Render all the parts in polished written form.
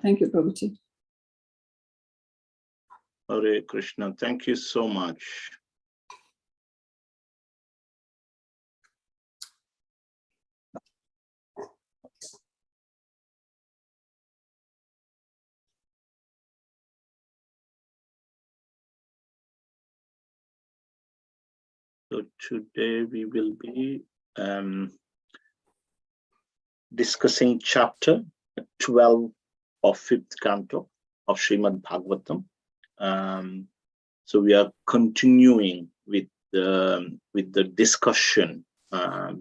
Thank you, Prabhuji. Hare Krishna, thank you so much. So today we will be discussing chapter 12 of 5th canto of Srimad Bhagavatam. So we are continuing with the discussion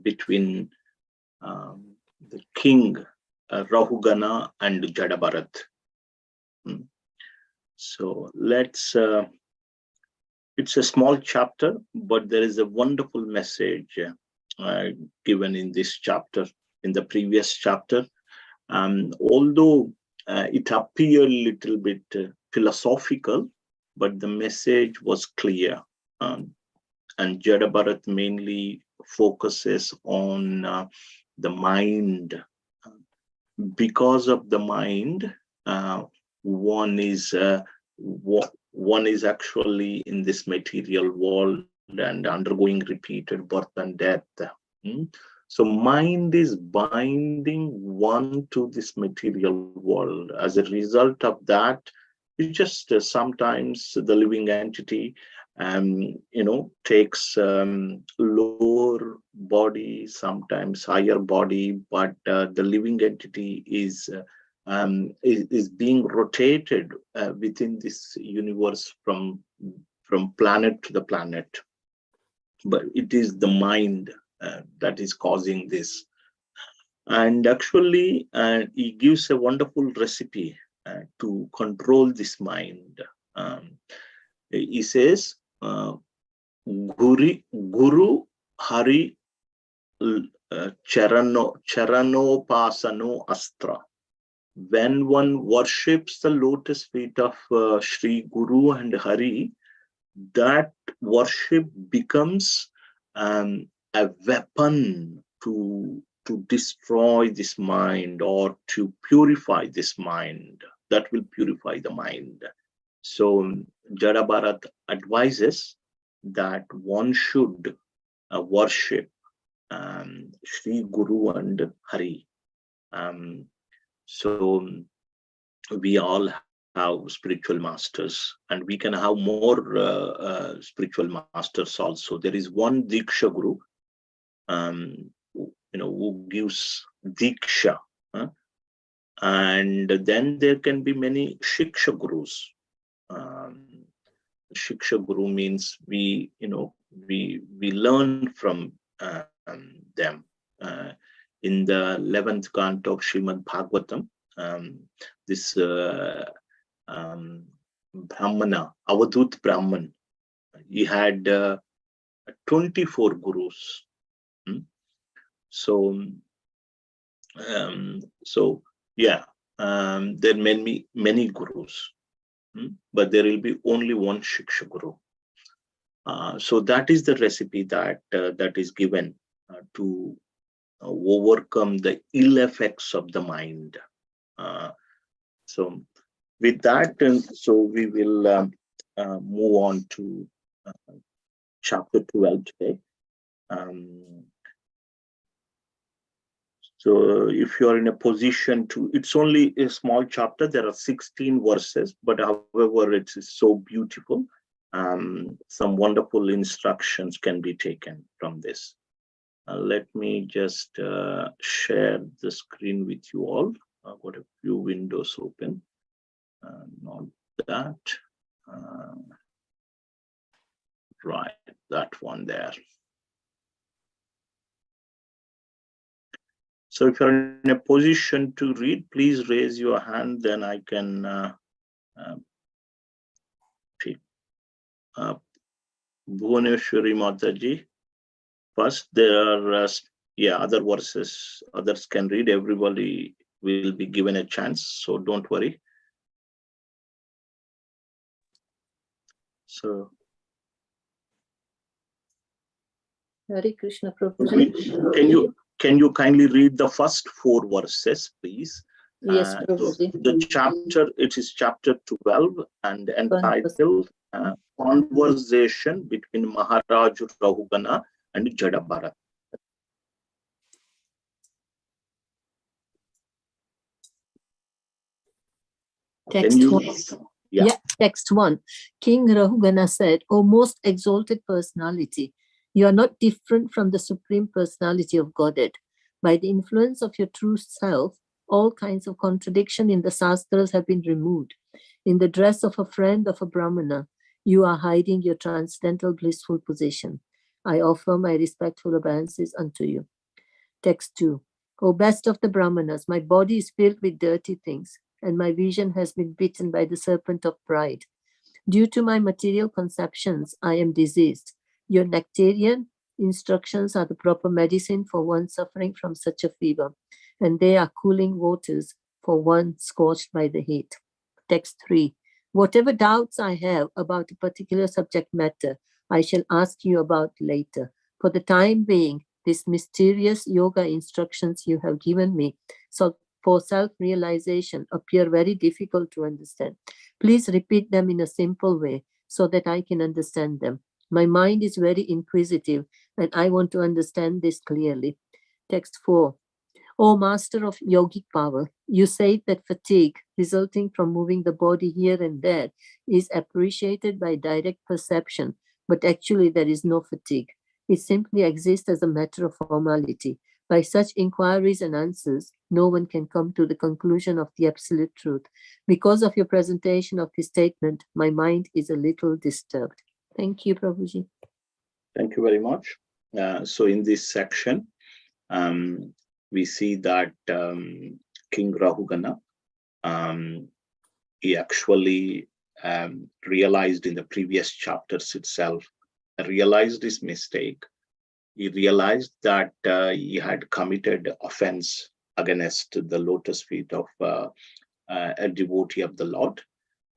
between the king Rahugana and Jadabharat. So let's. It's a small chapter, but there is a wonderful message given in this chapter. In the previous chapter, although it appeared a little bit philosophical, but the message was clear. And Jadabharat mainly focuses on the mind. Because of the mind, one is actually in this material world and undergoing repeated birth and death. So mind is binding one to this material world. As a result of that, it just sometimes the living entity takes lower body, sometimes higher body, but the living entity is being rotated within this universe from planet to the planet. But it is the mind that is causing this. And actually, he gives a wonderful recipe to control this mind. He says, Guru Hari Charanopasano Astra. When one worships the lotus feet of Sri Guru and Hari, that worship becomes a weapon to destroy this mind or to purify this mind. That will purify the mind. So Jadabharat advises that one should worship Sri Guru and Hari. So we all have spiritual masters, and we can have more spiritual masters also. There is one Diksha Guru, who gives Diksha, and then there can be many Shiksha Gurus. Shiksha Guru means we learn from them. In the 11th canto of Srimad Bhagavatam, this Brahmana, Avadhut Brahman, he had 24 gurus. So there are many gurus, but there will be only one Shiksha Guru. So that is the recipe that is given to overcome the ill effects of the mind. So with that, so we will move on to chapter 12 today. So if you are in a position to, it's only a small chapter, there are 16 verses, but however it is so beautiful, some wonderful instructions can be taken from this. Let me just share the screen with you all. I've got a few windows open. Not that. Right, that one there. So if you're in a position to read, please raise your hand, then I can Bhuvaneshwari Mataji. First, there are other verses. Others can read. Everybody will be given a chance, so don't worry. So, Hare Krishna Prabhuji. can you kindly read the first 4 verses, please? Yes, So Prabhuji. the chapter, it is chapter 12 and entitled Conversation between Maharaj Rahugana and Jadabharat. Text 1. King Rahugana said, O most exalted personality, you are not different from the supreme personality of Godhead. By the influence of your true self, all kinds of contradiction in the Shastras have been removed. In the dress of a friend of a Brahmana, you are hiding your transcendental blissful position. I offer my respectful obeisances unto you. Text 2. O best of the Brahmanas, my body is filled with dirty things, and my vision has been bitten by the serpent of pride. Due to my material conceptions, I am diseased. Your nectarian instructions are the proper medicine for one suffering from such a fever, and they are cooling waters for one scorched by the heat. Text 3. Whatever doubts I have about a particular subject matter, I shall ask you about later. For the time being, these mysterious yoga instructions you have given me for self-realization appear very difficult to understand. Please repeat them in a simple way so that I can understand them. My mind is very inquisitive and I want to understand this clearly. Text 4. O master of yogic power, you say that fatigue resulting from moving the body here and there is appreciated by direct perception, but actually there is no fatigue. It simply exists as a matter of formality. By such inquiries and answers, no one can come to the conclusion of the absolute truth. Because of your presentation of this statement, my mind is a little disturbed. Thank you, Prabhuji. Thank you very much. So in this section, we see that King Rahugana, he actually realized in the previous chapters itself, realized his mistake. He realized that he had committed offense against the lotus feet of a devotee of the Lord.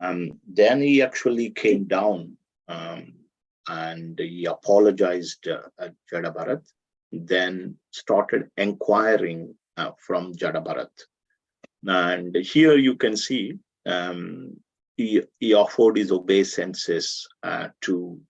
Then he actually came down and he apologized at Jadabharat, then started inquiring from Jadabharat. And here you can see he offered his obeisances to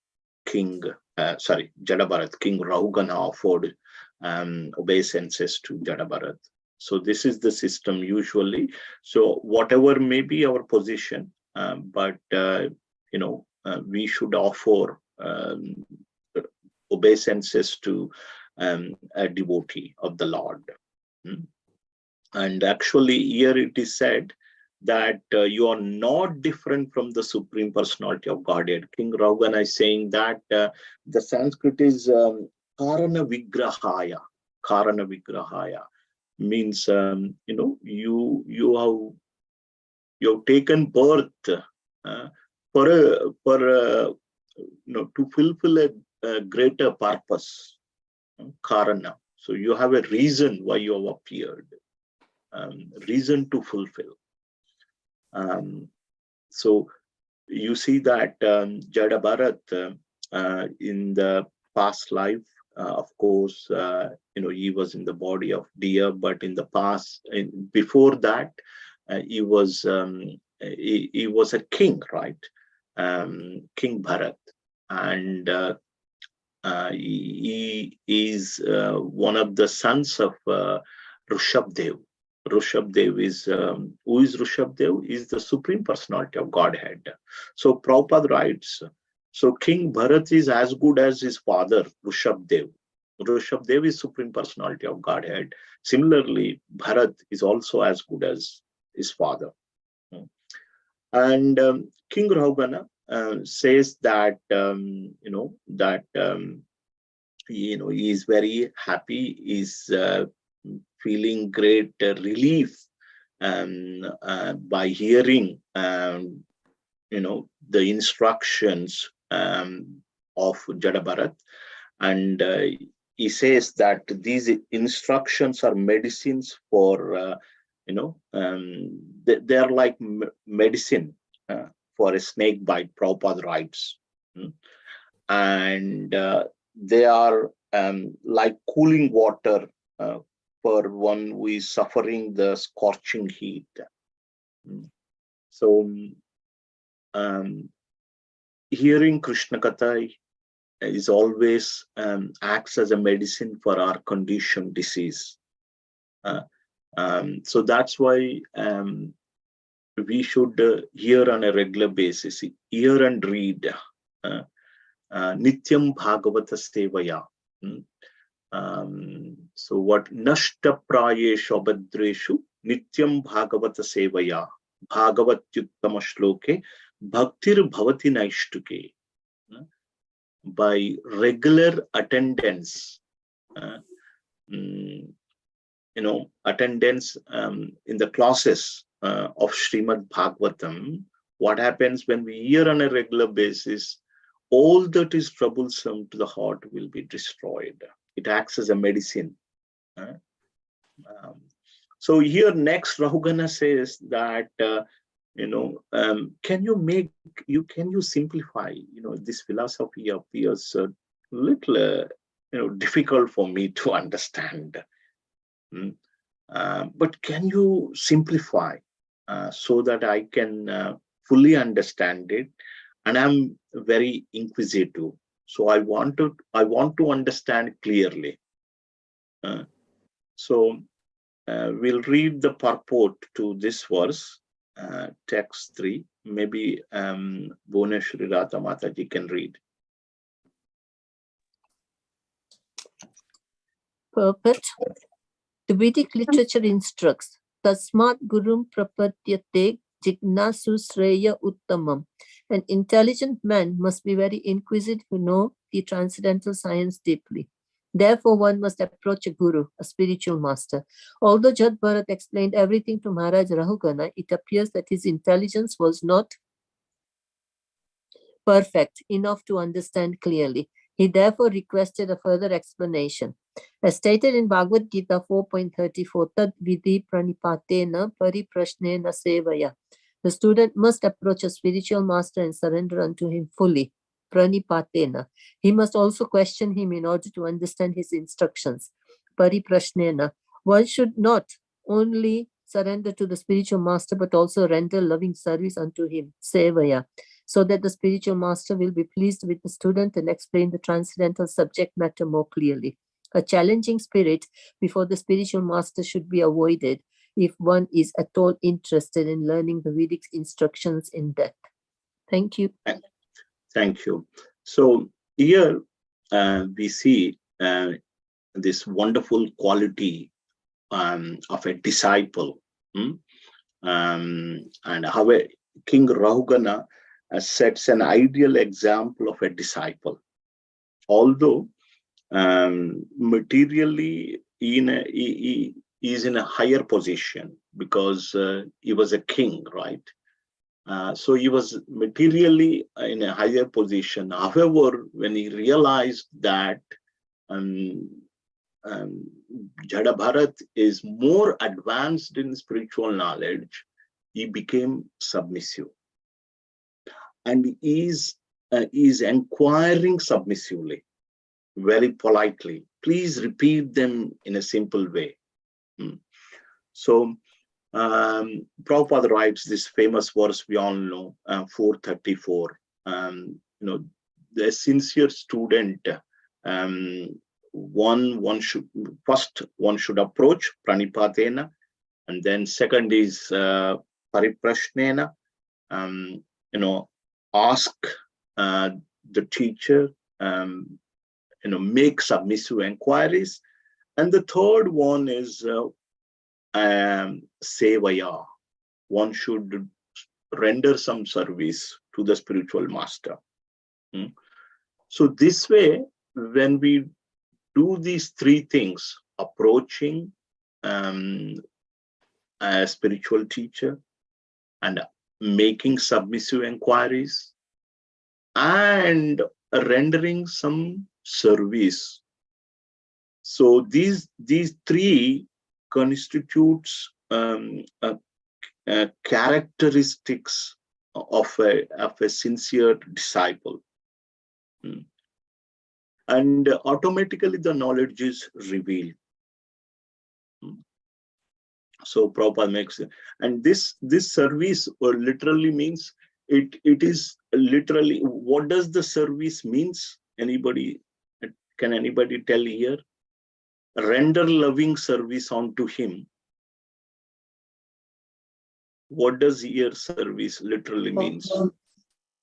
Jadabharat. King Rahugana offered obeisances to Jadabharat. So this is the system usually. So whatever may be our position, but we should offer obeisances to a devotee of the Lord. And actually here it is said that you are not different from the Supreme Personality of Godhead. King Rahugana is saying that the Sanskrit is Karana Vigrahaya. Karana Vigrahaya means you have taken birth to fulfill a greater purpose. Karana. So you have a reason why you have appeared. Reason to fulfill. So you see that Jadabharat in the past life, of course, he was in the body of deer, but in the past, before that, he was a king, right? King Bharat, and he is one of the sons of Rishabdev. Rishabdev is who is Rishabdev? Is the Supreme Personality of Godhead. So Prabhupada writes, so King Bharat is as good as his father Rishabdev. Rishabdev is Supreme Personality of Godhead. Similarly, Bharat is also as good as his father. And King Rahugana says that he is very happy. He's feeling great relief by hearing the instructions of Jadabharat, and he says that these instructions are medicines for they are like medicine for a snake bite. Prabhupada writes, and they are like cooling water for one who is suffering the scorching heat. So hearing Krishna Katha is always acts as a medicine for our condition disease. So that's why we should hear on a regular basis, hear and read Nityam Bhagavata Sevaya. So what Nashta Prayeshu Abhadreshu Nityam Bhagavata Sevaya Bhagavatyuttama Shloke Bhaktir Bhavati Naishtuke. By regular attendance, attendance in the classes of Srimad Bhagavatam, what happens when we hear on a regular basis, all that is troublesome to the heart will be destroyed. It acts as a medicine. So here next Rahugana says that can you simplify? This philosophy appears a little difficult for me to understand. But can you simplify so that I can fully understand it? And I'm very inquisitive, so I want to understand clearly. So we'll read the purport to this verse, text 3. Maybe Bhuneshwari Radha Mataji can read. Purport. The Vedic literature instructs, Tasmat Gurum Prapadyate Jignasu Sreya Uttamam. An intelligent man must be very inquisitive to know the transcendental science deeply. Therefore, one must approach a guru, a spiritual master. Although Jad Bharat explained everything to Maharaj Rahugana, it appears that his intelligence was not perfect enough to understand clearly. He therefore requested a further explanation. As stated in Bhagavad Gita 4.34, Tad Vidhi Pranipatena Pariprashnena Sevaya. The student must approach a spiritual master and surrender unto him fully. Pranipatena. He must also question him in order to understand his instructions. Pariprashnena. One should not only surrender to the spiritual master but also render loving service unto him. Sevaya. So that the spiritual master will be pleased with the student and explain the transcendental subject matter more clearly. A challenging spirit before the spiritual master should be avoided if one is at all interested in learning the Vedic instructions in depth. Thank you. Thank you. So here we see this wonderful quality of a disciple, and how King Rahugana sets an ideal example of a disciple. Although materially he is in a higher position because he was a king, right? So he was materially in a higher position. However, when he realized that Jada Bharat is more advanced in spiritual knowledge, he became submissive. And is inquiring submissively, very politely. Please repeat them in a simple way. So Prabhupada writes this famous verse we all know, 434. The sincere student, one should approach pranipatena, and then second is pariprashnena. Ask the teacher, make submissive inquiries. And the third one is sevaya. One should render some service to the spiritual master. So this way, when we do these three things, approaching a spiritual teacher and making submissive inquiries and rendering some service. So these three constitutes characteristics of a sincere disciple. And automatically the knowledge is revealed. So Prabhupada makes it. And this service literally means it is literally, what does the service means? Anybody, can anybody tell here? Render loving service unto him. What does here service literally means?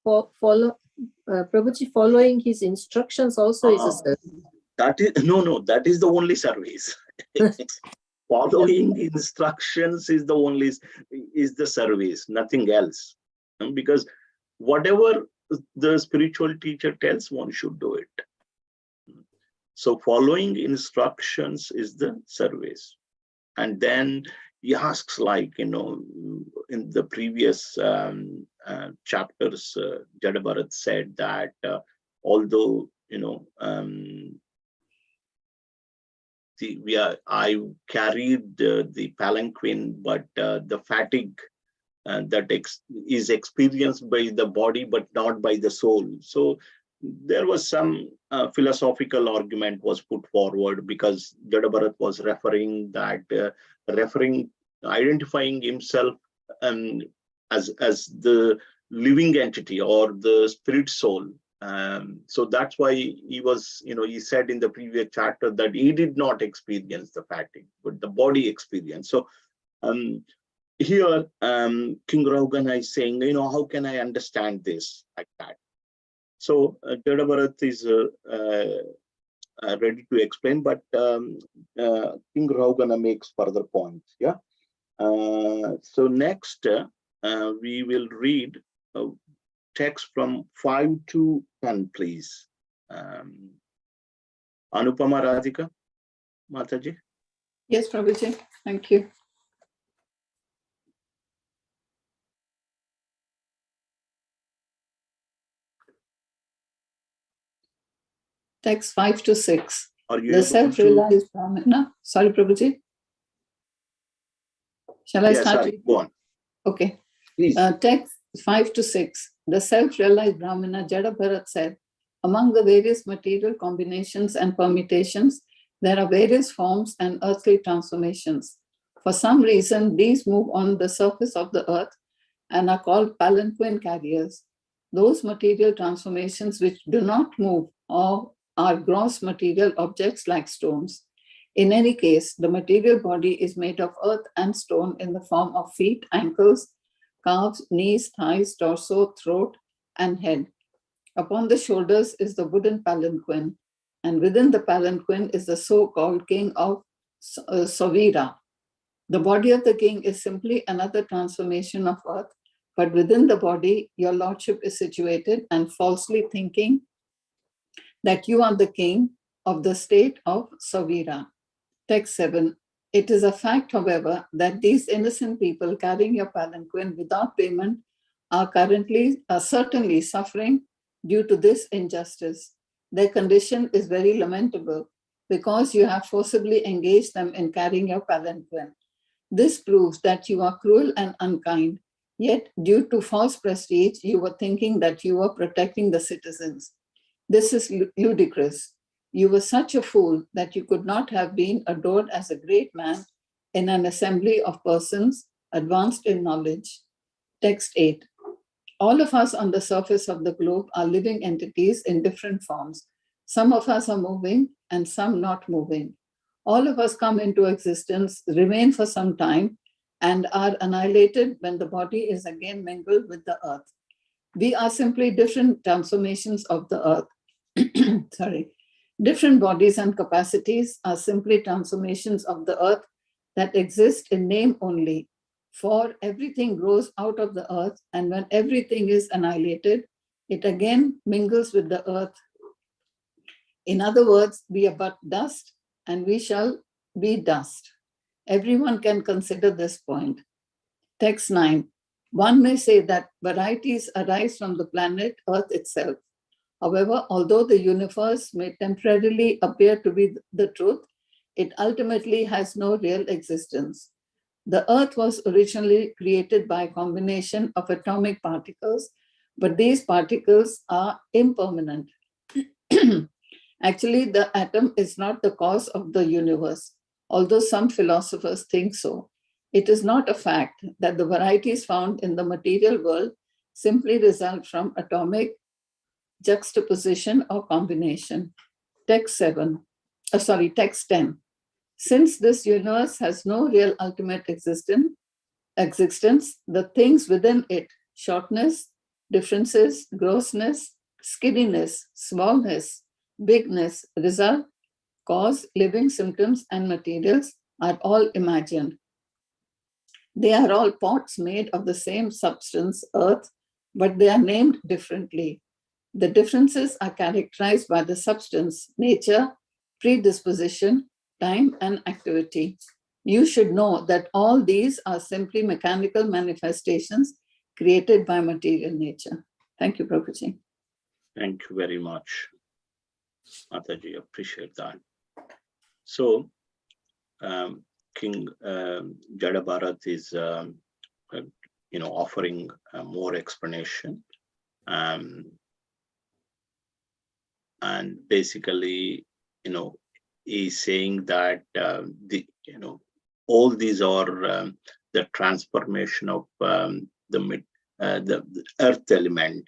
Prabhuji, following his instructions also is a service. That is that is the only service. Following instructions is the service, nothing else. Because whatever the spiritual teacher tells, one should do it. So following instructions is the service. And then he asks, like, in the previous chapters, Jadabharat said that although, I carried the palanquin, but the fatigue that is experienced by the body, but not by the soul. So there was some philosophical argument was put forward, because Jadabharat was identifying himself as the living entity or the spirit soul. So that's why he said in the previous chapter that he did not experience the fatigue, but the body experience. So here King Raghugana is saying, how can I understand this like that? So Jadabharat is ready to explain, but King Raghugana makes further points. Yeah. So next we will read text from 5 to 10, please. Anupama Radhika, Mataji. Yes, Prabhuji. Thank you. Text 5 to 6. Are you the self-realized Brahmana. Sorry, Prabhuji. Shall I start? Sorry. Go on. Okay. Please. Text 5 to 6. The self-realized Brahmana Jadabharat said, among the various material combinations and permutations, there are various forms and earthly transformations. For some reason, these move on the surface of the earth and are called palanquin carriers. Those material transformations which do not move or are gross material objects like stones. In any case, the material body is made of earth and stone in the form of feet, ankles, calves, knees, thighs, torso, throat, and head. Upon the shoulders is the wooden palanquin, and within the palanquin is the so-called king of Savira. The body of the king is simply another transformation of earth, but within the body, your lordship is situated and falsely thinking that you are the king of the state of Savira. Text 7. It is a fact, however, that these innocent people carrying your palanquin without payment are certainly suffering due to this injustice. Their condition is very lamentable because you have forcibly engaged them in carrying your palanquin. This proves that you are cruel and unkind, yet due to false prestige, you were thinking that you were protecting the citizens. This is ludicrous. You were such a fool that you could not have been adored as a great man in an assembly of persons advanced in knowledge. Text 8. All of us on the surface of the globe are living entities in different forms. Some of us are moving and some not moving. All of us come into existence, remain for some time, and are annihilated when the body is again mingled with the earth. We are simply different transformations of the earth. Sorry. Different bodies and capacities are simply transformations of the earth that exist in name only. For everything grows out of the earth, and when everything is annihilated, it again mingles with the earth. In other words, we are but dust, and we shall be dust. Everyone can consider this point. Text 9. One may say that varieties arise from the planet Earth itself. However, although the universe may temporarily appear to be the truth, it ultimately has no real existence. The earth was originally created by a combination of atomic particles, but these particles are impermanent. Actually, the atom is not the cause of the universe, although some philosophers think so. It is not a fact that the varieties found in the material world simply result from atomic juxtaposition or combination. Text 10. Since this universe has no real ultimate existence, the things within it, shortness, differences, grossness, skinniness, smallness, bigness, result, cause, living symptoms, and materials are all imagined. They are all pots made of the same substance, earth, but they are named differently. The differences are characterized by the substance, nature, predisposition, time, and activity. You should know that all these are simply mechanical manifestations created by material nature. Thank you, Prabhuji. Thank you very much, Mataji. Appreciate that. So, King Jada Bharat is, offering more explanation, and basically, he's saying that all these are the transformation of the earth element,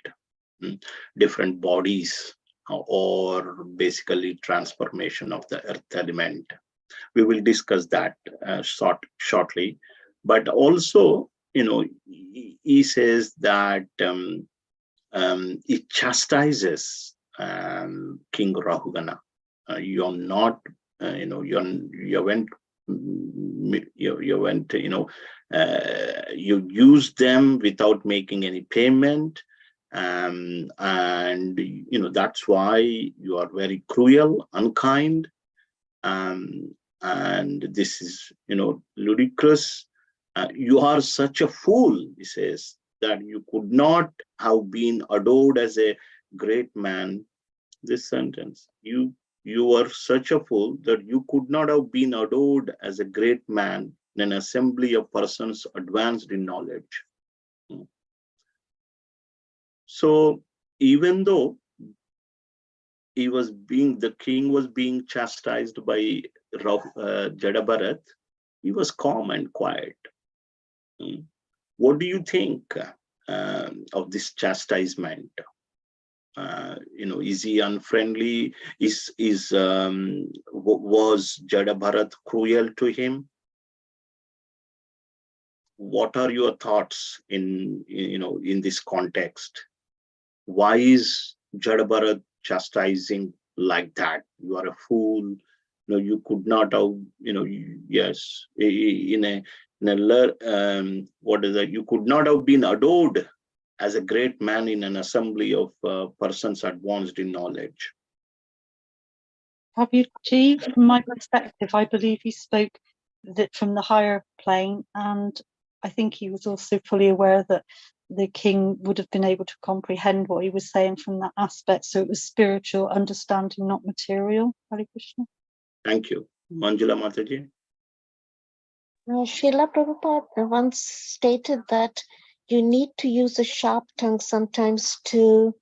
different bodies, or basically transformation of the earth element. We will discuss that shortly. But also, he says that it chastises King Rahugana. You're not, you use them without making any payment. And that's why you are very cruel, unkind, and this is ludicrous. You are such a fool, he says, that you could not have been adored as a great man. This sentence, you are such a fool that you could not have been adored as a great man in an assembly of persons advanced in knowledge. So even though the king was being chastised by Jada Bharat, he was calm and quiet. What do you think of this chastisement? Is he unfriendly? Was Jada Bharat cruel to him? What are your thoughts in this context? Why is Jada Bharat chastising like that? You are a fool. You could not have. Yes, you could not have been adored as a great man in an assembly of persons advanced in knowledge. Prabhuji, from my perspective, I believe he spoke that from the higher plane, and I think he was also fully aware that the king would have been able to comprehend what he was saying from that aspect. So it was spiritual understanding, not material. Hare Krishna. Thank you. Manjula Mataji. Srila Prabhupada once stated that you need to use a sharp tongue sometimes to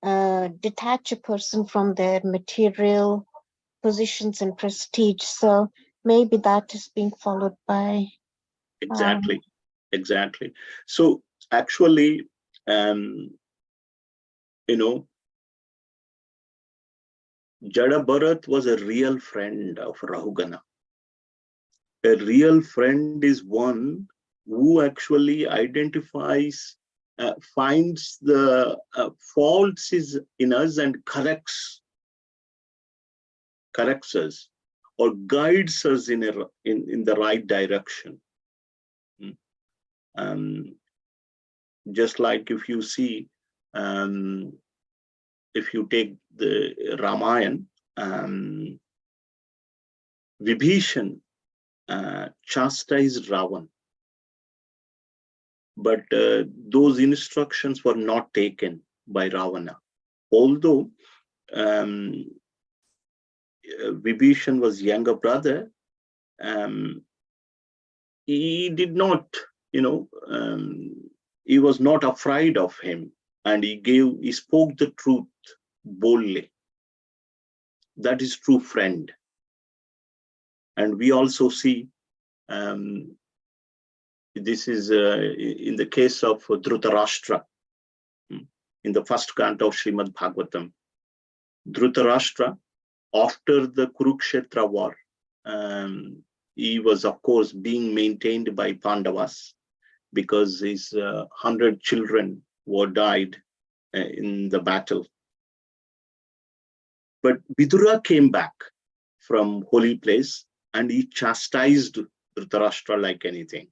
detach a person from their material positions and prestige. So maybe that is being followed by... Exactly. So actually, Jada Bharat was a real friend of Rahugana. A real friend is one who actually identifies, finds the faults in us and corrects us or guides us in the right direction. Just like if you see, if you take the Ramayana, Vibhishan chastised Ravan, but those instructions were not taken by Ravana. Although Vibhishan was younger brother, he did not, he was not afraid of him, and he spoke the truth boldly. That is true friend. And we also see This is in the case of Dhritarashtra, in the first canto of Srimad Bhagavatam. Dhritarashtra, after the Kurukshetra war, he was, of course, being maintained by Pandavas because his 100 children were died in the battle. But Vidura came back from holy place and he chastised Dhritarashtra like anything.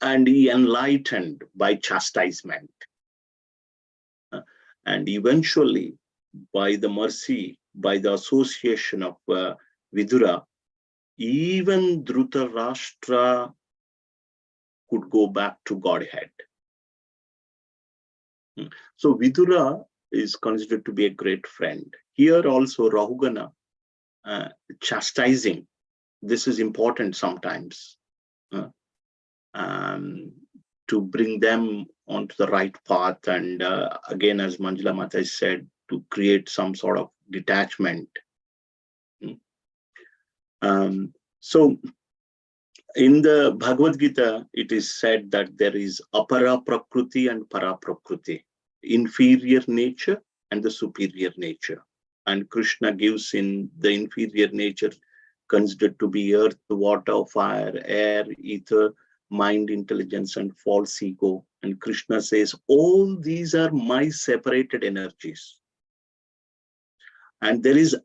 And he enlightened by chastisement. And eventually, by the mercy, by the association of Vidura, even Dhritarashtra could go back to Godhead. So Vidura is considered to be a great friend. Here also Rahugana chastising. This is important sometimes to bring them onto the right path, and again, as Manjula Mata said, to create some sort of detachment. So in the Bhagavad Gita, it is said that there is apara prakriti and para prakriti, inferior nature and the superior nature. And Krishna gives in the inferior nature considered to be earth, water, fire, air, ether, mind, intelligence, and false ego. And Krishna says, all these are my separated energies. And these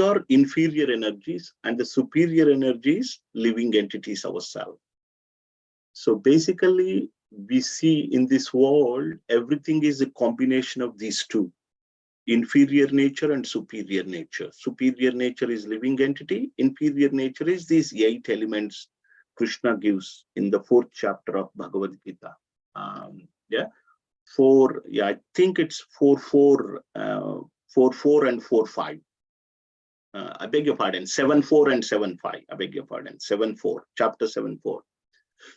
are inferior energies, and the superior energies, living entities ourselves. So basically, we see in this world, everything is a combination of these two, inferior nature and superior nature. Superior nature is living entity, inferior nature is these 8 elements Krishna gives in the 4th chapter of Bhagavad Gita. I think it's 4.4 and 4.5. I beg your pardon, 7.4 and 7.5. I beg your pardon, 7.4, chapter 7.4.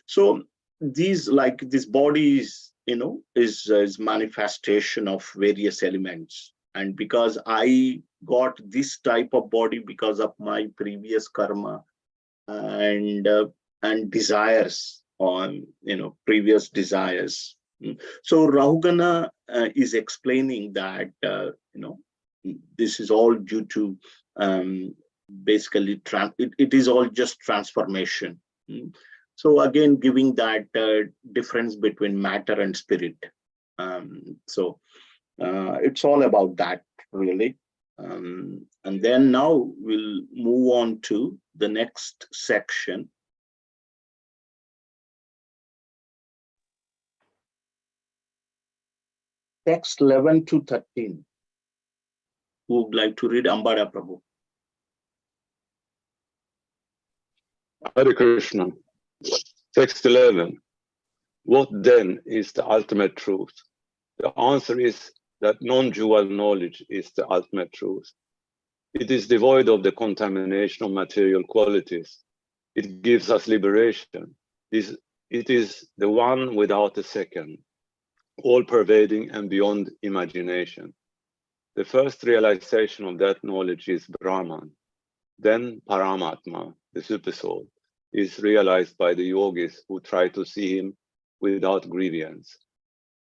So these, like this body is, is manifestation of various elements. And because I got this type of body because of my previous karma and desires on, previous desires. So Rahugana is explaining that, this is all due to basically, it is all just transformation. So again, giving that difference between matter and spirit. It's all about that, really. And then now we'll move on to the next section. Text 11 to 13. Who would like to read? Ambara Prabhu. Hare Krishna. Text 11. What then is the ultimate truth? The answer is that non-dual knowledge is the ultimate truth. It is devoid of the contamination of material qualities. It gives us liberation. It is the one without a second, all-pervading and beyond imagination. The first realization of that knowledge is Brahman. Then Paramatma, the Supersoul, is realized by the yogis who try to see him without grievance.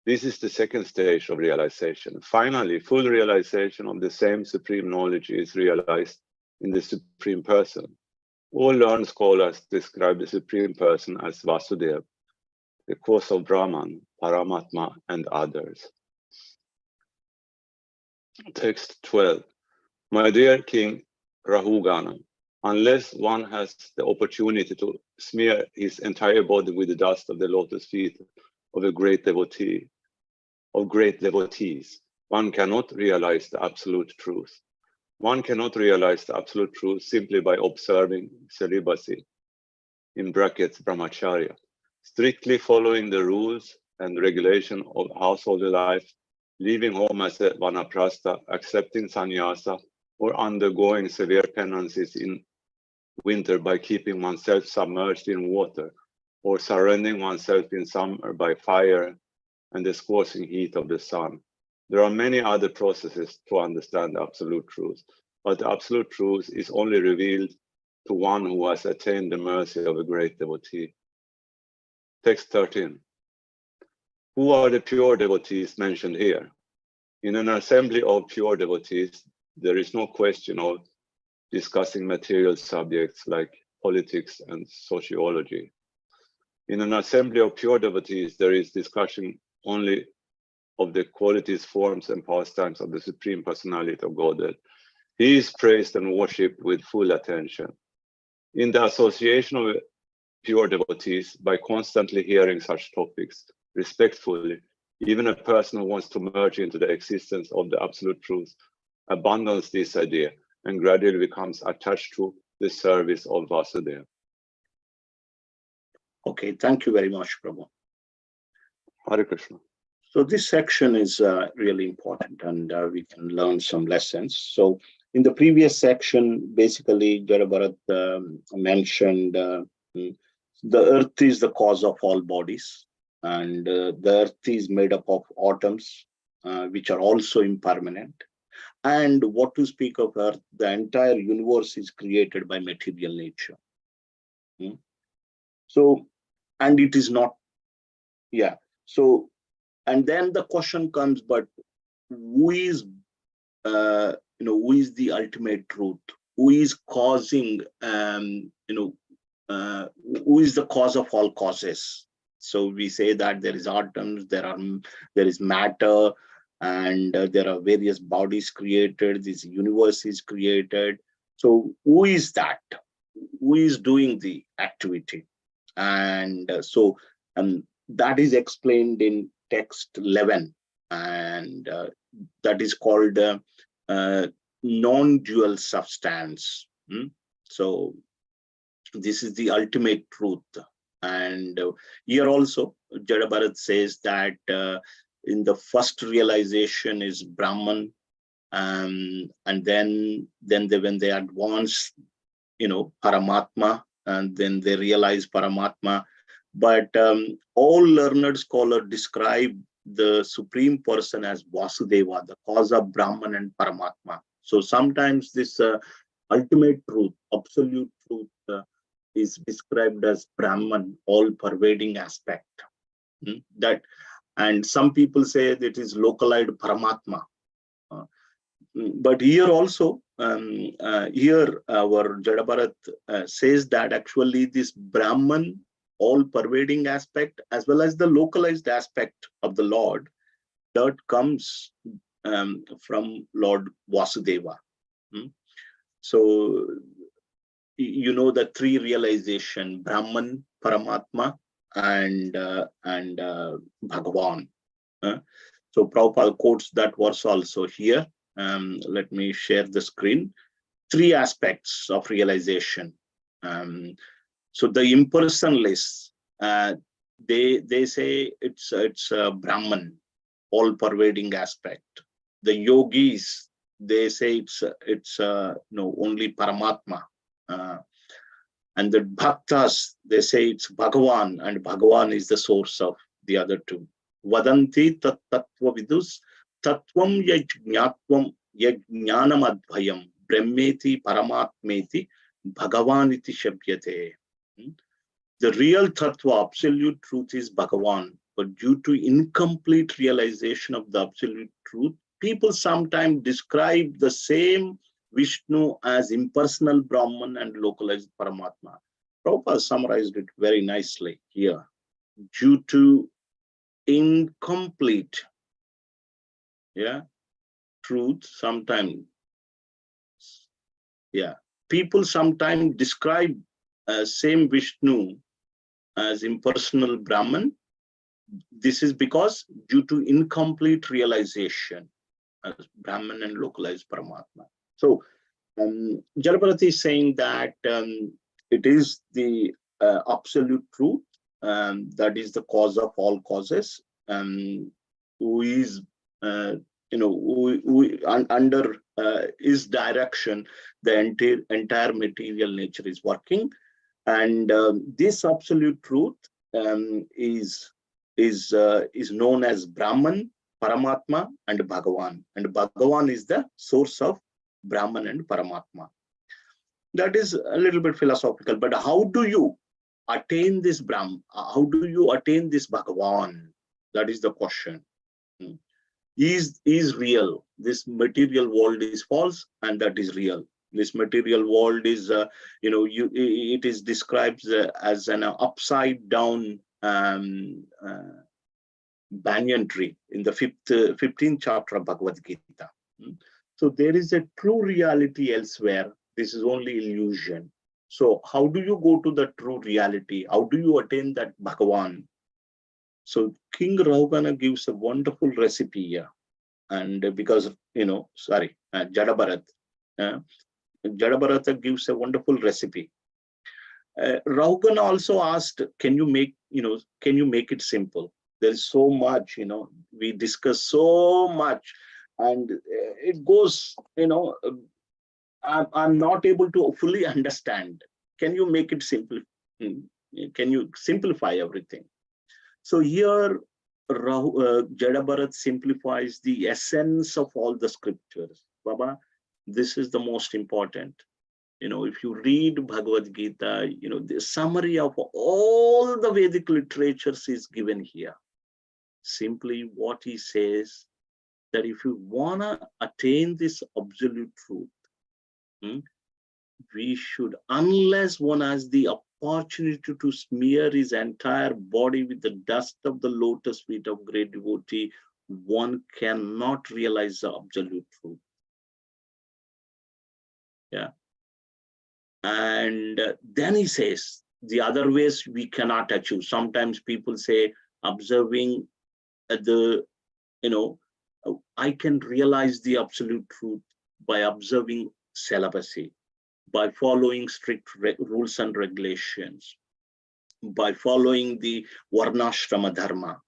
This is the second stage of realization. Finally, full realization of the same supreme knowledge is realized in the Supreme Person. All learned scholars describe the Supreme Person as Vasudeva, the cause of Brahman, Paramatma, and others. Text 12. My dear King Rahugana, unless one has the opportunity to smear his entire body with the dust of the lotus feet of a great devotee, of great devotees, one cannot realize the absolute truth. One cannot realize the absolute truth simply by observing celibacy, in brackets brahmacharya, strictly following the rules and regulation of household life, leaving home as a vanaprastha, accepting sannyasa, or undergoing severe penances in winter by keeping oneself submerged in water, or surrendering oneself in summer by fire and the scorching heat of the sun. There are many other processes to understand the absolute truth, but the absolute truth is only revealed to one who has attained the mercy of a great devotee. Text 13. Who are the pure devotees mentioned here? In an assembly of pure devotees, there is no question of discussing material subjects like politics and sociology. In an assembly of pure devotees, there is discussion only of the qualities, forms, and pastimes of the Supreme Personality of Godhead. He is praised and worshipped with full attention. In the association of pure devotees, by constantly hearing such topics respectfully, even a person who wants to merge into the existence of the absolute truth abandons this idea and gradually becomes attached to the service of Vasudeva. Okay, thank you very much, Prabhu. Hare Krishna. So this section is really important, and we can learn some lessons. So in the previous section, basically, Jada Bharat mentioned the earth is the cause of all bodies, and the earth is made up of atoms, which are also impermanent. And what to speak of earth, the entire universe is created by material nature. So, and it is not, yeah. So, and then the question comes, but who is, who is the ultimate truth? Who is causing, who is the cause of all causes? So we say that there is atoms, there is matter, and there are various bodies created. This universe is created. So who is that? Who is doing the activity? And so that is explained in text 11, and that is called non-dual substance. So this is the ultimate truth. And here also Jada Bharat says that in the first realization is Brahman, and then when they advance, Paramatma, and then they realize Paramatma. But all learned scholars describe the Supreme Person as Vasudeva, the cause of Brahman and Paramatma. So sometimes this ultimate truth, absolute truth, is described as Brahman, all-pervading aspect. And some people say that it is localized Paramatma. But here also, here our Jada Bharat says that actually this Brahman, all-pervading aspect, as well as the localized aspect of the Lord, that comes from Lord Vasudeva. So, the three realization: Brahman, Paramatma, and Bhagavan. So Prabhupada quotes that verse also here. Let me share the screen. Three aspects of realization. So the impersonalists, they say it's Brahman, all-pervading aspect. The yogis, they say it's only Paramatma. And the bhaktas, they say it's Bhagavan, and Bhagavan is the source of the other two. Vadanti tat tattva vidus tattvam yajnanam adbhayam brahmeti paramatmeti bhagavaniti shabhyate. The real tattva, absolute truth, is Bhagavan, but due to incomplete realization of the absolute truth, people sometimes describe the same Vishnu as impersonal Brahman and localized Paramatma. Prabhupada summarized it very nicely here. Due to incomplete truth, sometimes people sometimes describe same Vishnu as impersonal Brahman. This is because due to incomplete realization as Brahman and localized Paramatma. So Jada Bharat is saying that it is the absolute truth that is the cause of all causes, who is under his direction the entire material nature is working, and this absolute truth is known as Brahman, Paramatma, and Bhagavan, and Bhagavan is the source of Brahman and Paramatma. That is a little bit philosophical, but how do you attain this Brahm? How do you attain this Bhagavan? That is the question. Is real. This material world is false, and that is real. This material world is, it is described as an upside down banyan tree in the 15th chapter of Bhagavad Gita. So there is a true reality elsewhere. This is only illusion. So how do you go to the true reality? How do you attain that Bhagavan? So King Rahugana gives a wonderful recipe here. And because, Jadabharat, Jadabharata gives a wonderful recipe. Rahugana also asked, can you make it simple? There's so much, we discuss so much, and it goes, I'm not able to fully understand. Can you make it simple? Can you simplify everything? So here, Jadabharat simplifies the essence of all the scriptures. Baba, this is the most important. If you read Bhagavad Gita, the summary of all the Vedic literatures is given here. Simply what he says, that if you want to attain this absolute truth, we should, unless one has the opportunity to smear his entire body with the dust of the lotus feet of great devotee, one cannot realize the absolute truth. Yeah. And then he says, the other ways we cannot achieve. Sometimes people say, observing I can realize the absolute truth by observing celibacy, by following strict rules and regulations, by following the Varnashrama Dharma,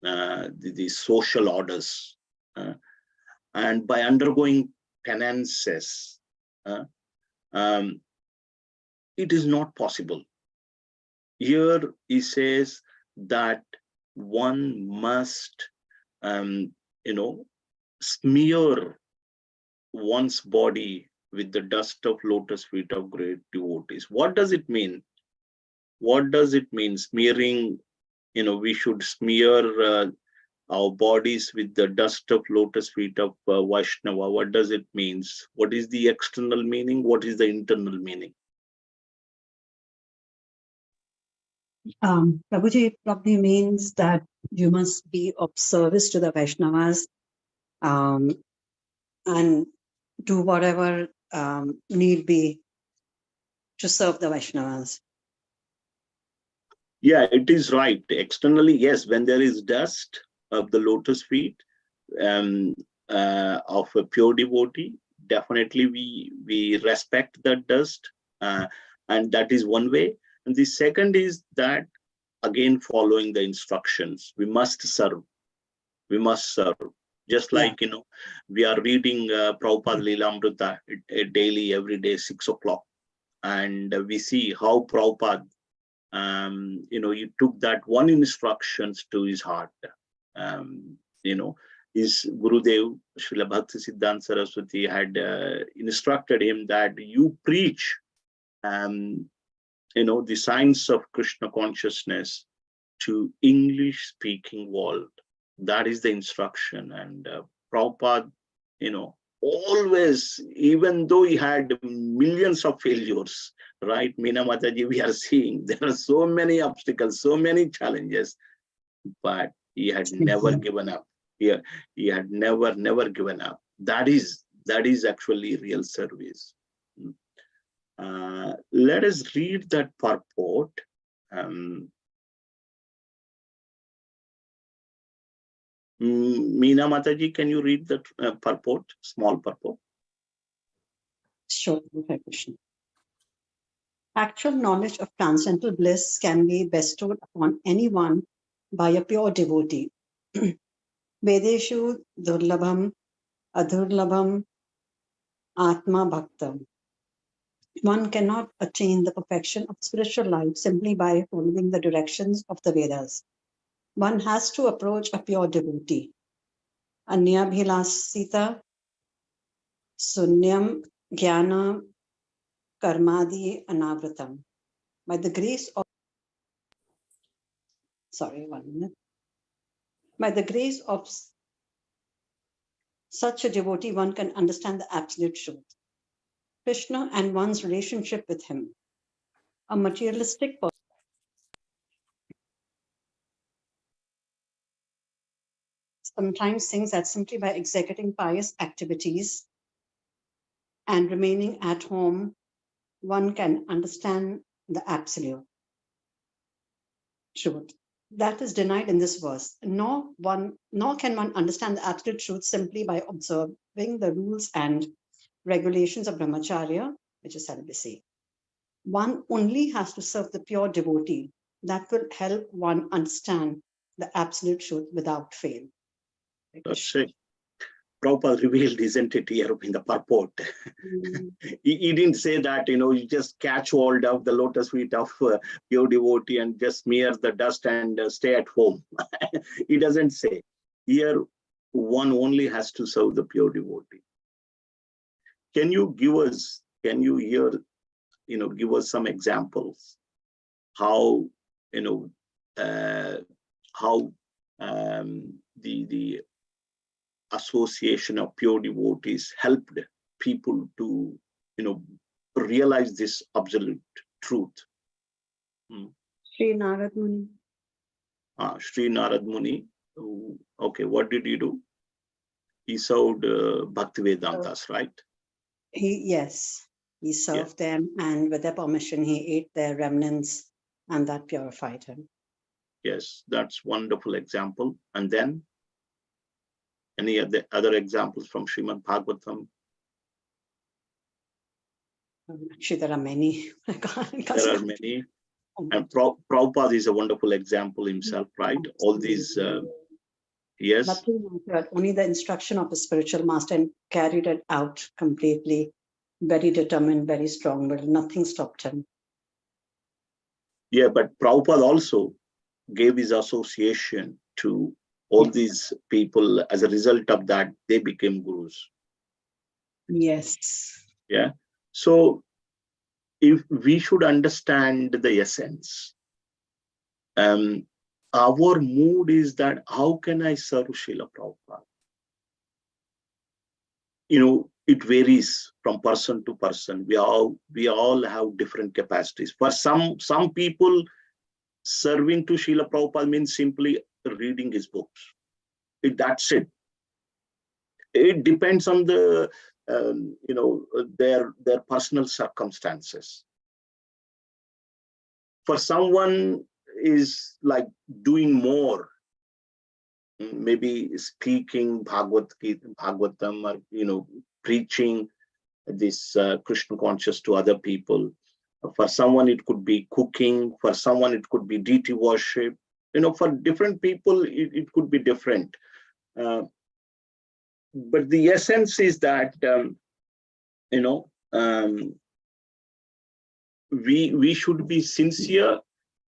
the social orders, and by undergoing penances. It is not possible. Here he says that one must, smear one's body with the dust of lotus feet of great devotees. What does it mean? What does it mean? Smearing, we should smear our bodies with the dust of lotus feet of Vaishnava. What does it mean? What is the external meaning? What is the internal meaning? Prabhuji, it probably means that you must be of service to the Vaishnavas and do whatever need be to serve the Vaishnavas. Yeah, it is right. Externally, yes, when there is dust of the lotus feet of a pure devotee, definitely we respect that dust, and that is one way. And the second is that, again, following the instructions, we must serve. We must serve. Just like, we are reading Prabhupada Leelamrita daily, every day, 6 o'clock. And we see how Prabhupada, he took that one instructions to his heart. His Gurudev, Srila Bhakti Siddhanta Saraswati, had instructed him that you preach the science of Krishna consciousness to English-speaking world. That is the instruction. And Prabhupada, always, even though he had millions of failures, right? Meena Mataji, we are seeing there are so many obstacles, so many challenges, but he had never given up. He had never given up. That is actually real service. Let us read that purport. Meena Mataji, can you read that purport, small purport? Sure, okay, Krishna. Actual knowledge of transcendental bliss can be bestowed upon anyone by a pure devotee. Vedeshu durlabham adurlabham atma bhaktam. One cannot attain the perfection of spiritual life simply by following the directions of the Vedas. One has to approach a pure devotee. Anyabhilasita sunyam Jnana Karmadi Anavratam. By the grace of, sorry, 1 minute. By the grace of such a devotee, one can understand the absolute truth, Krishna, and one's relationship with him. A materialistic person sometimes thinks that simply by executing pious activities and remaining at home, one can understand the absolute truth. That is denied in this verse. Nor can one understand the absolute truth simply by observing the rules and regulations of brahmacharya, which is celibacy. One only has to serve the pure devotee. That will help one understand the absolute truth without fail. That's it. Prabhupada revealed, isn't it, here in the purport? He didn't say that, you just catch hold of the lotus feet of pure devotee and just smear the dust and stay at home. He doesn't say. Here, one only has to serve the pure devotee. Can you give us some examples how, the association of pure devotees helped people to, realize this absolute truth? Sri Narad Muni. Sri Narad Muni. Okay, what did he do? He served Bhaktivedantas, right? He served them, and with their permission, he ate their remnants, and that purified him. Yes, that's wonderful example. And then any other examples from Srimad Bhagavatam? Actually, there are many. There are many. And Prabhupada is a wonderful example himself, right? All these, yes. Nothing mattered, only the instruction of the spiritual master, and carried it out completely. Very determined, very strong, but nothing stopped him. Yeah, but Prabhupada also gave his association to all these people. As a result of that, they became gurus. Yes. Yeah. So if we should understand the essence, our mood is that how can I serve Srila Prabhupada? It varies from person to person. We all have different capacities. For some people, serving to Srila Prabhupada means simply reading his books. That's it. It depends on the their personal circumstances. For someone is like doing more, maybe speaking Bhagavatam, or preaching this Krishna conscious to other people. For someone it could be cooking, for someone it could be deity worship. For different people it could be different. But the essence is that we should be sincere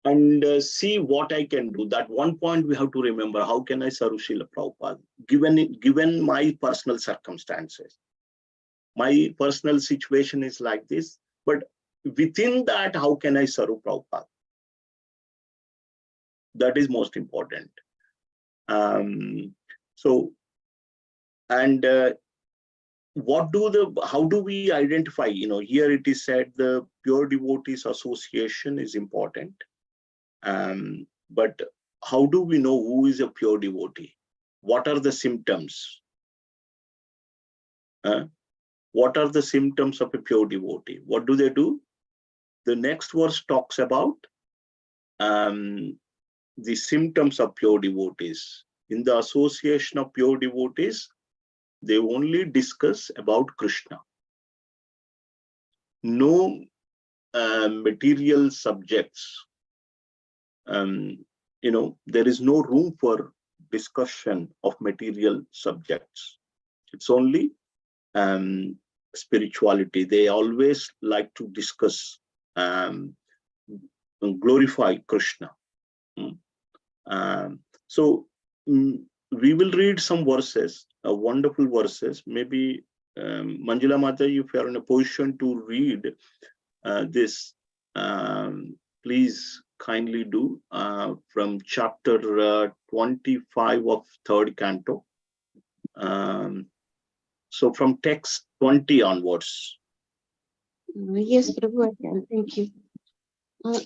and see what I can do. That one point we have to remember: how can I serve Srila Prabhupada given my personal circumstances? My personal situation is like this, but within that, how can I serve Prabhupada? That is most important. How do we identify? Here it is said the pure devotees association is important. But how do we know who is a pure devotee? What are the symptoms? What are the symptoms of a pure devotee? What do they do? The next verse talks about the symptoms of pure devotees. In the association of pure devotees, they only discuss about Krishna. No material subjects. There is no room for discussion of material subjects. It's only spirituality. They always like to discuss, glorify Krishna. So we will read some verses, wonderful verses. Maybe Manjula Mata, if you are in a position to read this, please kindly do from chapter 25 of 3rd Canto. So from text 20 onwards. Yes, Prabhu, I can. Thank you.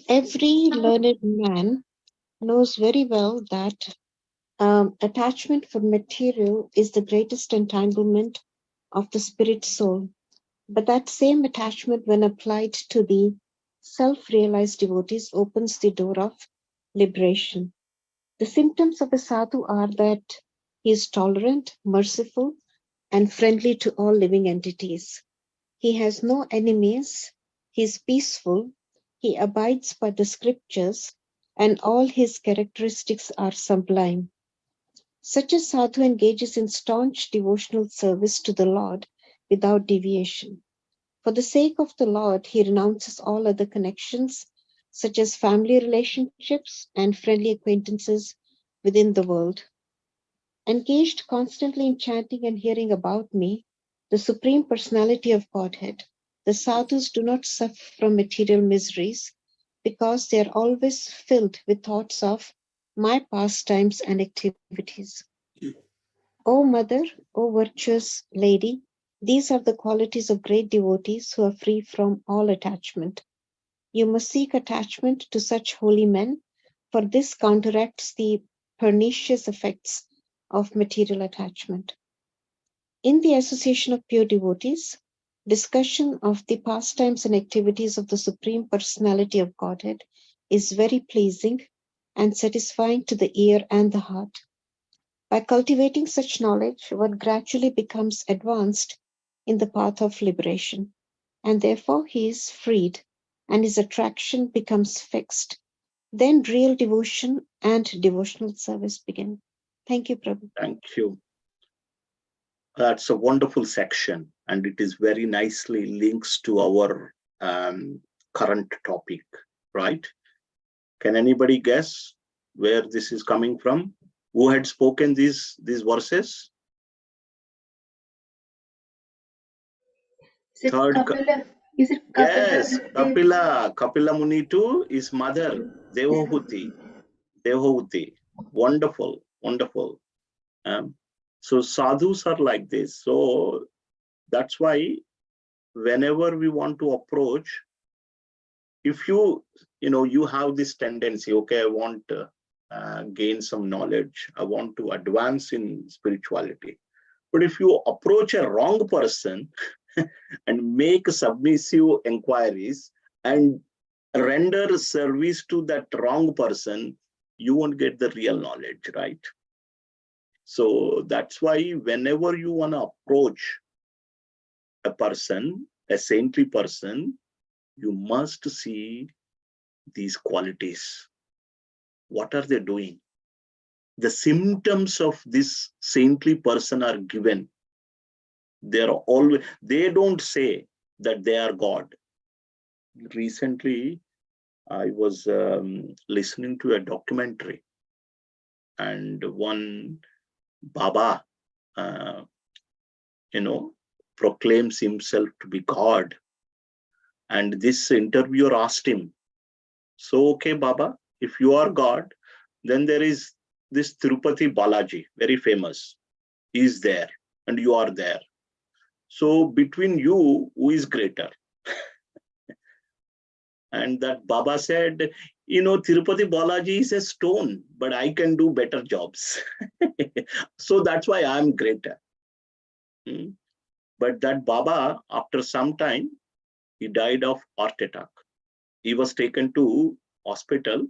Every learned man knows very well that attachment for material is the greatest entanglement of the spirit soul. But that same attachment, when applied to the self-realized devotees, opens the door of liberation. The symptoms of a sadhu are that he is tolerant, merciful, and friendly to all living entities. He has no enemies, he is peaceful, he abides by the scriptures, and all his characteristics are sublime. Such a sadhu engages in staunch devotional service to the Lord without deviation. For the sake of the Lord, he renounces all other connections, such as family relationships and friendly acquaintances within the world. Engaged constantly in chanting and hearing about me, the Supreme Personality of Godhead, the sadhus do not suffer from material miseries because they are always filled with thoughts of my pastimes and activities. O Mother, O virtuous Lady, these are the qualities of great devotees who are free from all attachment. You must seek attachment to such holy men, for this counteracts the pernicious effects of material attachment. In the association of pure devotees, discussion of the pastimes and activities of the Supreme Personality of Godhead is very pleasing and satisfying to the ear and the heart. By cultivating such knowledge, one gradually becomes advanced in the path of liberation, and therefore he is freed, and his attraction becomes fixed. Then real devotion and devotional service begin. Thank you, Prabhu. Thank you. That's a wonderful section, and it is very nicely links to our current topic, right? Can anybody guess where this is coming from? Who had spoken these verses? Is it Third, Kapila? Is it Kapila? yes, Kapila Muni to his mother, Devahuti. Wonderful, wonderful. So sadhus are like this. So that's why whenever we want to approach, if you have this tendency, okay, I want to gain some knowledge, I want to advance in spirituality. But if you approach a wrong person and make submissive inquiries and render service to that wrong person, you won't get the real knowledge, right? So that's why whenever you want to approach a person, a saintly person, you must see these qualities. What are they doing? The symptoms of this saintly person are given. They don't say that they are God. Recently, I was listening to a documentary, and one Baba, proclaims himself to be God. And this interviewer asked him, so, okay, Baba, if you are God, then there is this Tirupati Balaji, very famous. He is there and you are there. So between you, who is greater? And that Baba said, Tirupati Balaji is a stone, but I can do better jobs. So that's why I'm greater. But that Baba, after some time, he died of heart attack. He was taken to hospital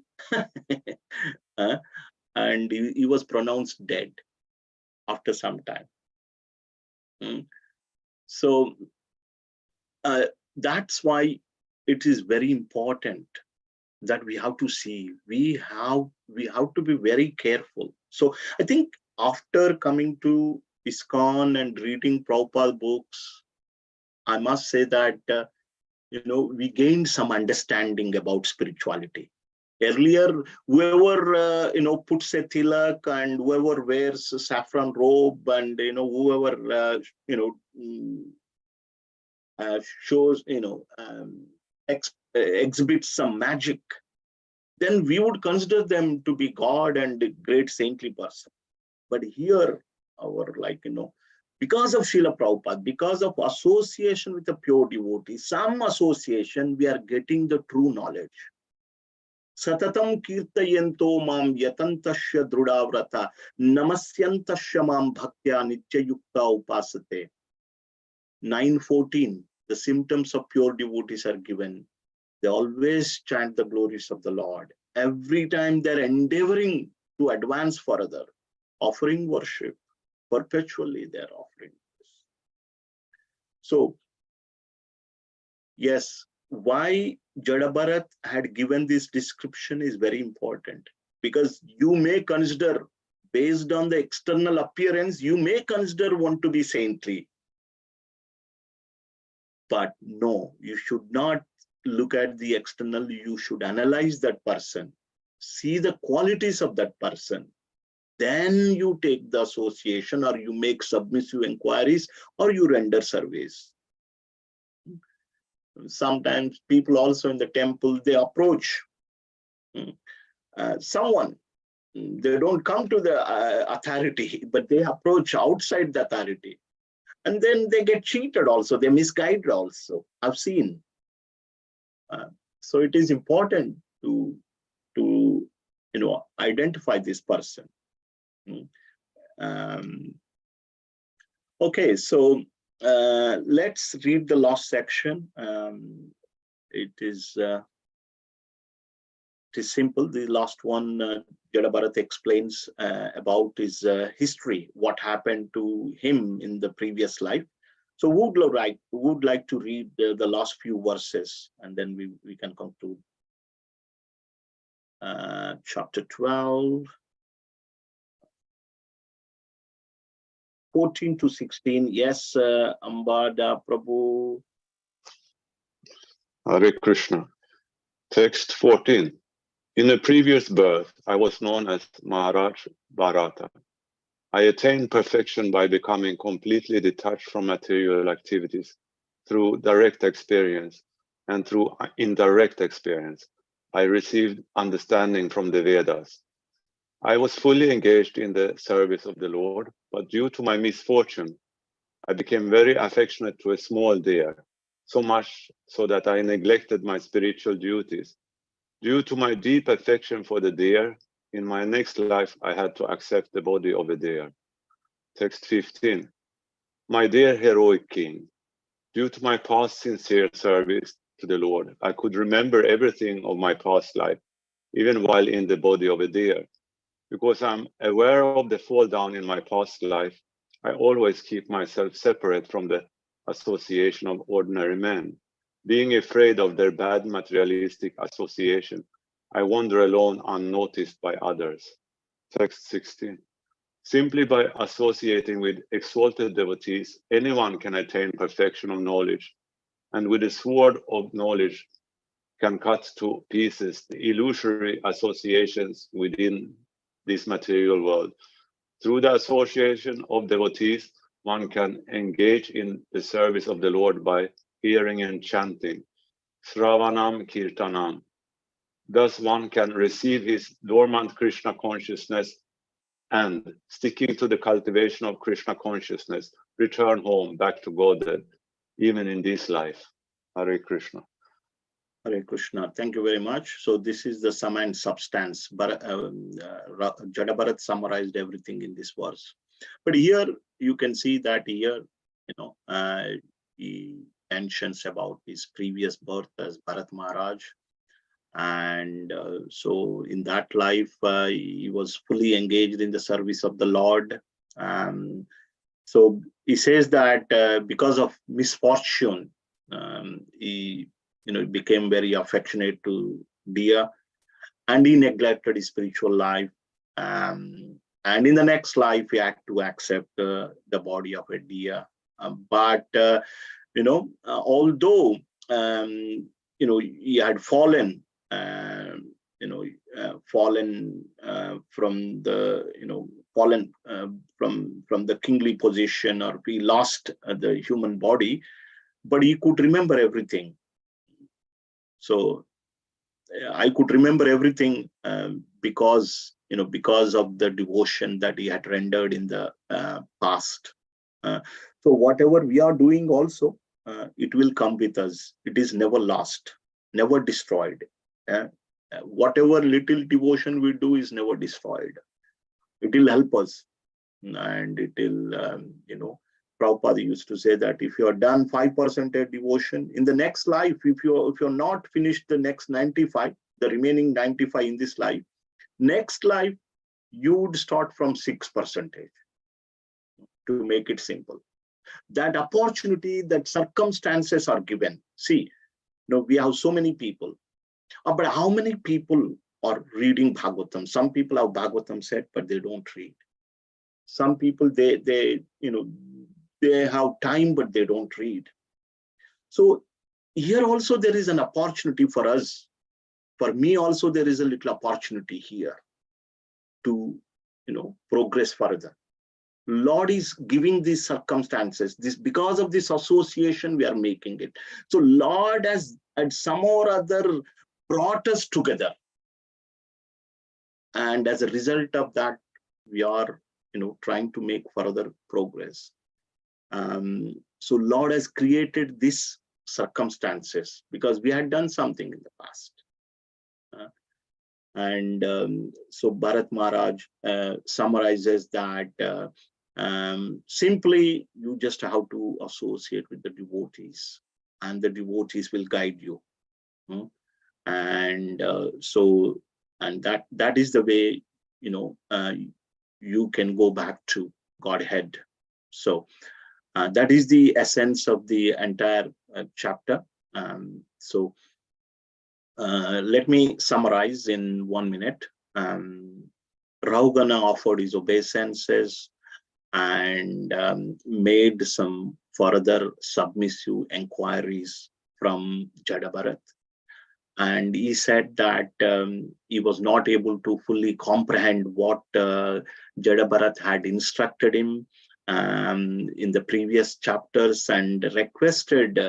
and he was pronounced dead after some time. So that's why it is very important that we have to see, we have to be very careful. So I think after coming to ISKCON and reading Prabhupada books, I must say that we gained some understanding about spirituality. Earlier, whoever puts a tilak and whoever wears a saffron robe and whoever shows, exhibits some magic, then we would consider them to be God and a great saintly person. But here, because of Srila Prabhupada, because of association with a pure devotee, some association, we are getting the true knowledge. Satatam kirtayanto mam yatantasya drudavrata namasyantasya mam bhaktya nityayukta upasate. 9:14, the symptoms of pure devotees are given. They always chant the glories of the Lord. Every time they're endeavoring to advance further, offering worship. Perpetually they're offering this. So, yes, why Jadabharat had given this description is very important, because you may consider, based on the external appearance, you may consider one to be saintly. But no, you should not look at the external, you should analyze that person, see the qualities of that person. Then you take the association, or you make submissive inquiries, or you render service. Sometimes people also in the temple, they approach someone. They don't come to the authority, but they approach outside the authority. And then they get cheated also, they misguided also. I've seen. So it is important to identify this person. Okay, so let's read the last section. It is simple. The last one, Jadabharat explains about his history, what happened to him in the previous life. So would like to read the last few verses, and then we can conclude. Chapter 12, 14 to 16. Yes, Ambada Prabhu. Hare Krishna. Text 14. In a previous birth, I was known as Maharaj Bharata. I attained perfection by becoming completely detached from material activities through direct experience, and through indirect experience, I received understanding from the Vedas. I was fully engaged in the service of the Lord, but due to my misfortune, I became very affectionate to a small deer, so much so that I neglected my spiritual duties. Due to my deep affection for the deer, in my next life, I had to accept the body of a deer. Text 15. My dear heroic king, due to my past sincere service to the Lord, I could remember everything of my past life, even while in the body of a deer. Because I'm aware of the fall down in my past life, I always keep myself separate from the association of ordinary men. Being afraid of their bad materialistic association, I wander alone unnoticed by others. Text 16. Simply by associating with exalted devotees, anyone can attain perfection of knowledge, and with the sword of knowledge can cut to pieces the illusory associations within this material world. Through the association of devotees, one can engage in the service of the Lord by hearing and chanting, Sravanam Kirtanam. Thus one can receive his dormant Krishna consciousness and, sticking to the cultivation of Krishna consciousness, return home back to Godhead, even in this life. Hare Krishna. Hare Krishna. Thank you very much. So this is the sum and substance. Jadabharat summarized everything in this verse. But here you can see that here, he mentions about his previous birth as Bharat Maharaj. And so in that life, he was fully engaged in the service of the Lord. So he says that because of misfortune, he became very affectionate to deer, and he neglected his spiritual life. And in the next life, he had to accept the body of a deer. But although he had fallen from the fallen from the kingly position, or he lost the human body, but he could remember everything. So I could remember everything because of the devotion that he had rendered in the past. So whatever we are doing also, it will come with us. It is never lost, never destroyed. Whatever little devotion we do is never destroyed. It will help us, and it will, Prabhupada used to say that if you are done 5% devotion, in the next life, if you're not finished the next 95, the remaining 95 in this life, next life, you would start from 6%, to make it simple. That opportunity, that circumstances are given. See, we have so many people, but how many people are reading Bhagavatam? Some people have Bhagavatam set, but they don't read. Some people, they have time, but they don't read. So here also there is an opportunity for us. For me also, there is a little opportunity here to, progress further. Lord is giving these circumstances. Because of this association, we are making it. So Lord has, at some or other, brought us together. And as a result of that, we are, trying to make further progress. So Lord has created these circumstances because we had done something in the past. So Bharat Maharaj summarizes that simply you just have to associate with the devotees, and the devotees will guide you. And that is the way, you can go back to Godhead. So that is the essence of the entire chapter. Let me summarize in 1 minute. Rahugana offered his obeisances and made some further submissive inquiries from Jadabharat. And he said that he was not able to fully comprehend what Jadabharat had instructed him in the previous chapters, and requested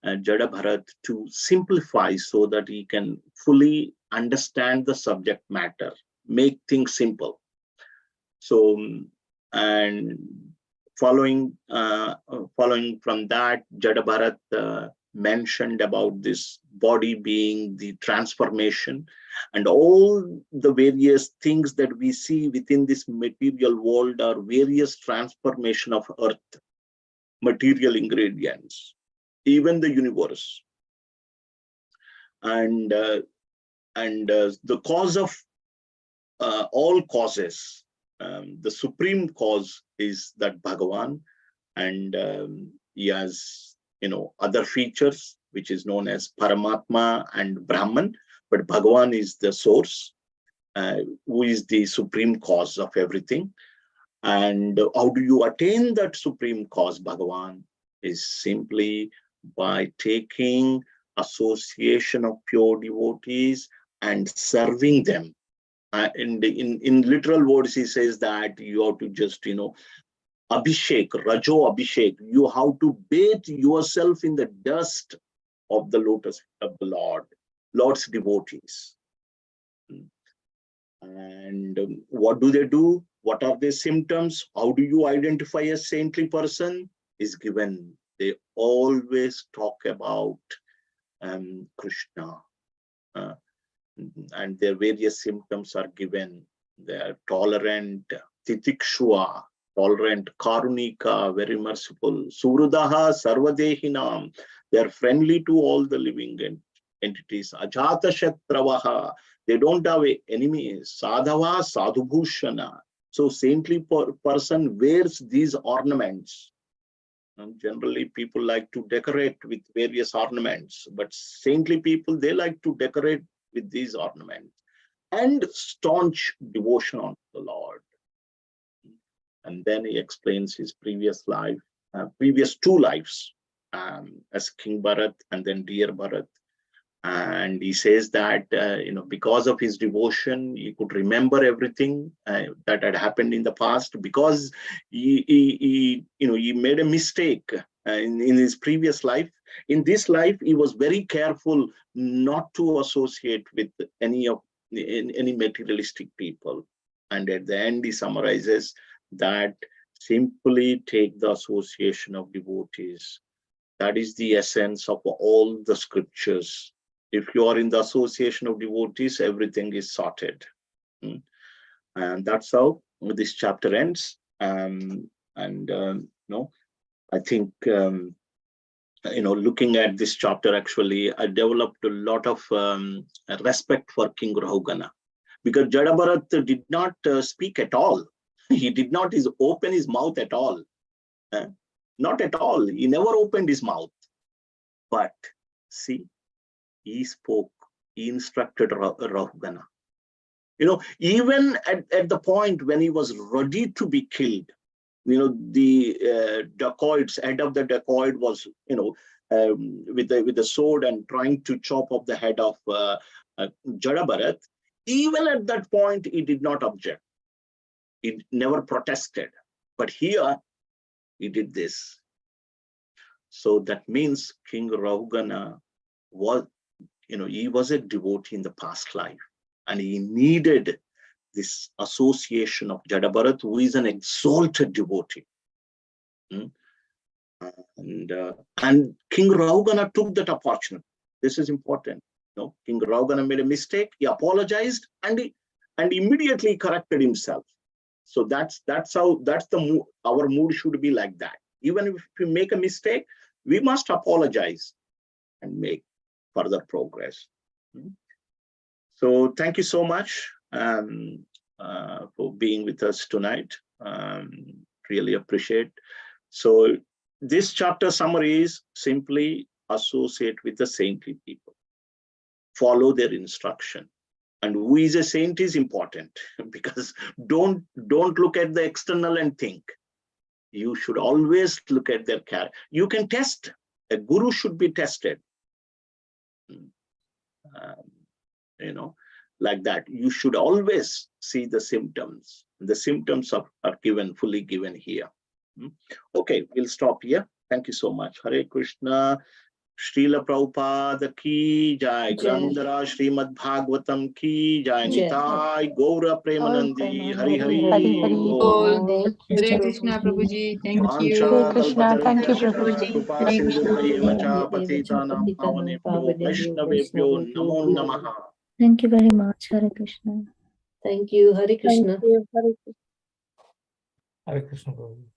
Jadabharat to simplify so that he can fully understand the subject matter, make things simple. So, and following from that, Jadabharat mentioned about this body being the transformation, and all the various things that we see within this material world are various transformation of earth, material ingredients, even the universe. And the cause of all causes, the supreme cause is that Bhagavan, and he has other features which is known as Paramatma and Brahman, but Bhagavan is the source, who is the supreme cause of everything. And how do you attain that supreme cause, Bhagavan? Is simply by taking association of pure devotees and serving them. In literal words, he says that you have to just, Abhishek, Rajo Abhishek, you have to bathe yourself in the dust of the lotus of the Lord's devotees. And what do they do? What are their symptoms? How do you identify a saintly person? Is given. They always talk about Krishna. And their various symptoms are given. They are tolerant, titikshua, tolerant, karunika, very merciful, surudaha, sarvadehinam. They are friendly to all the living entities. Ajata shatravaha, they don't have enemies. Sadhava, sadhubhushana. So saintly person wears these ornaments. And generally, people like to decorate with various ornaments, but saintly people, they like to decorate with these ornaments, and staunch devotion on the Lord. And then he explains his previous life, previous 2 lives, as King Bharat and then dear Bharat. And he says that, because of his devotion, he could remember everything that had happened in the past, because he made a mistake in his previous life. In this life, he was very careful not to associate with any materialistic people. And at the end, he summarizes that simply take the association of devotees. That is the essence of all the scriptures. If you are in the association of devotees, everything is sorted. And that's how this chapter ends. I think, looking at this chapter, actually, I developed a lot of respect for King Rahugana, because Jadabharat did not speak at all. He did not open his mouth at all. Not at all. He never opened his mouth. But see, he spoke, he instructed Rahugana. Even at the point when he was ready to be killed, the dacoits, head of the dacoit was, with the sword and trying to chop off the head of Jadabharat. Even at that point, he did not object. He never protested. But here, he did this. So that means King Rahugana was, he was a devotee in the past life, and he needed this association of Jadabharat, who is an exalted devotee. And King Rahugana took that opportunity. This is important. King Rahugana made a mistake. He apologized, and immediately corrected himself. So that's our mood should be like that. Even if we make a mistake, we must apologize and make further progress. So thank you so much for being with us tonight. Really appreciate. So this chapter summary is simply associate with the saintly people, follow their instruction. And who is a saint is important, because don't look at the external and think. You should always look at their character. You can test. A guru should be tested. Like that. You should always see the symptoms. The symptoms are fully given here. Okay, we'll stop here. Thank you so much. Hare Krishna. Srila Prabhupada ki jai. Grandhara Srimad Bhagavatam ki jai. Nitai Gaura Premanandi. Hari Hari. Hare Krishna, Prabhuji. Thank you. Hare Krishna. Thank you, Prabhuji. Prabhuji. Hare Krishna. Patitanam Pavanebhyo Vaishnavebhyo Namo Namaha. Thank you very much. Hare Krishna. Thank you. Hare Krishna. Thank you. Hare Krishna. Hare Krishna, Prabhuji.